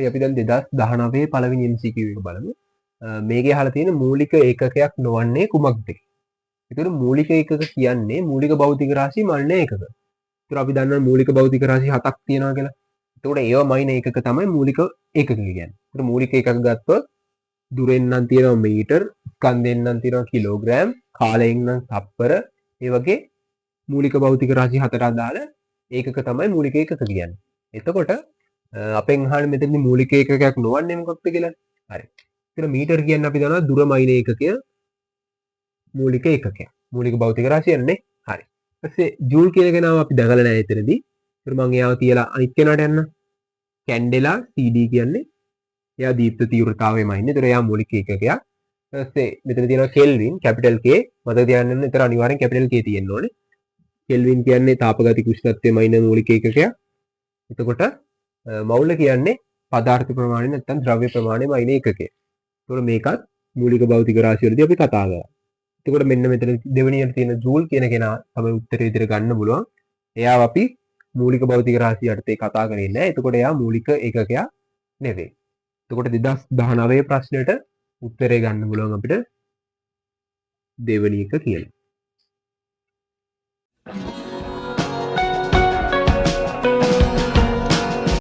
හරි අපි දැන් 2019 පළවෙනි MCQ එක බලමු. මේකේ අහලා තියෙන මූලික ඒකකයක් නොවන්නේ කුමක්ද? ඒතර මූලික ඒකක කියන්නේ මූලික භෞතික රාශි මල්න ඒකක. ඒතර අපි දන්නවා මූලික භෞතික රාශි 7ක් තියෙනවා කියලා. එතකොට ඒවා මයින ඒකක තමයි මූලික ඒකක කියන්නේ. ඒතර මූලික ඒකක ගත්තොත් දුරෙන් නම් තියෙනවා මීටර්, ස්කන්ධයෙන් නම් තියෙනවා කිලෝග්‍රෑම්, කාලයෙන් නම් තප්පර. ඒ වගේ මූලික භෞතික රාශි 4ට අදාළ ඒකක තමයි මූලික ඒකක කියන්නේ. එතකොට අපෙන් අහන්නේ මෙතනදි මූලික ඒකකයක් නොවන්නේ මොකක්ද කියලා. හරි. ඒතර මීටර් කියන්නේ අපි දන්නවා දුර මයින ඒකකය මූලික ඒකකයක්. මූලික භෞතික රාශියන්නේ. හරි. ඊපස්සේ ජූල් කියන එක නම අපි දැකලා නැහැ එතනදී. ඒතර මම එයාව තියලා අනිත් කෙනාට යන්න. කැන්ඩෙලා CD කියන්නේ එයා දීප්ත තීව්‍රතාවයමයි ඉන්නේ. ඒතර එයා මූලික ඒකකයක්. ඊපස්සේ මෙතන තියෙනවා කෙල්වින් කැපිටල් K. මතක තියාගන්න එතන අනිවාර්යෙන් කැපිටල් K තියෙන්න ඕනේ. කෙල්වින් කියන්නේ තාපගතික උෂ්ණත්වයමයි ඉන්න මූලික ඒකකයක්. එතකොට මවුල කියන්නේ පදාර්ථ ප්‍රමාණය නැත්නම් ද්‍රව්‍ය ප්‍රමාණයමයි ඉන්න ඒකකය. ඒතකොට මේකත් මූලික භෞතික රාශිය වලදී අපි කතා කරා. එතකොට මෙන්න මෙතන දෙවෙනියට තියෙන ජූල් කියන කෙනා තමයි උත්තරේ විදිහට ගන්න පුළුවන්. එයාව අපි මූලික භෞතික රාශිය යටතේ කතා කරේ නැහැ. එතකොට එයා මූලික ඒකකයක් නෙවෙයි. එතකොට 2019 ප්‍රශ්නෙට උත්තරේ ගන්න පුළුවන් අපිට දෙවෙනි එක කියලා.